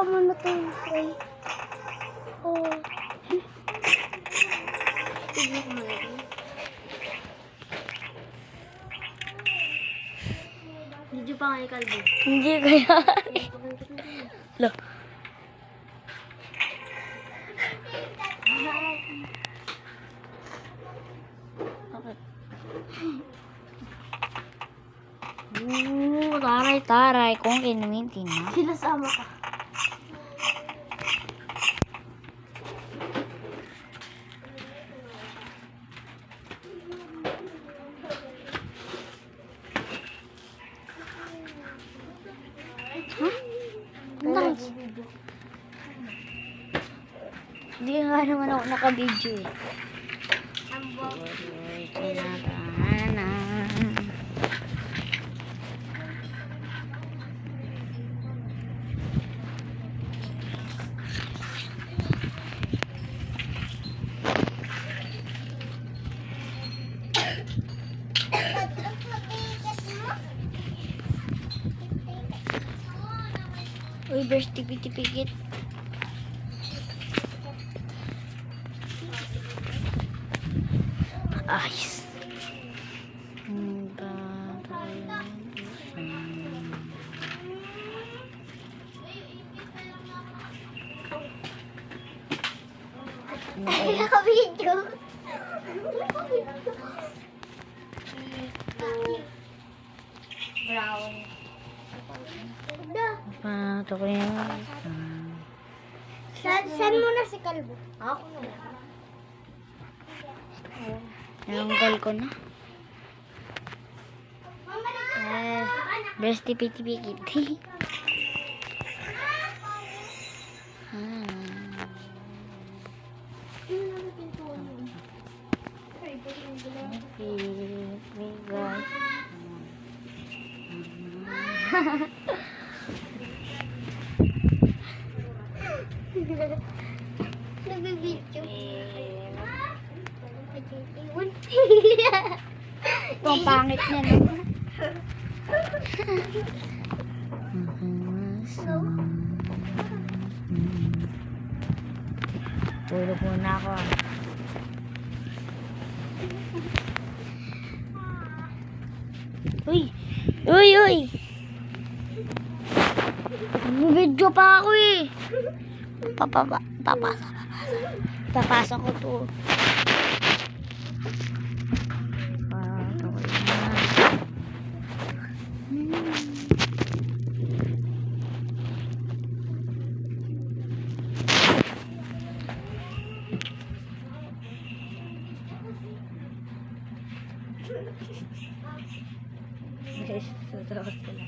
kasama na tayo, Fray. Oh. Tignan mo na rin. Video pa kayo, Kalbo. Hindi kaya. Look. Taray-taray kung kinumintin na. Sinasama ka. Huh? Nice. Hindi nga naman ako naka-video eh. Uy, birth certificate. Ayos. Naka-video. Brown. Ito ko yan. Saan mo na si Kalbo? Ako na. Nanggal ko na. Birth certificate. Nabibidyo. Ito ang pangit niya, no? Tulog muna ako. Uy! Uy! Uy! Nabibidyo pa ako eh. Papasok ko to. Yes, totoo sila.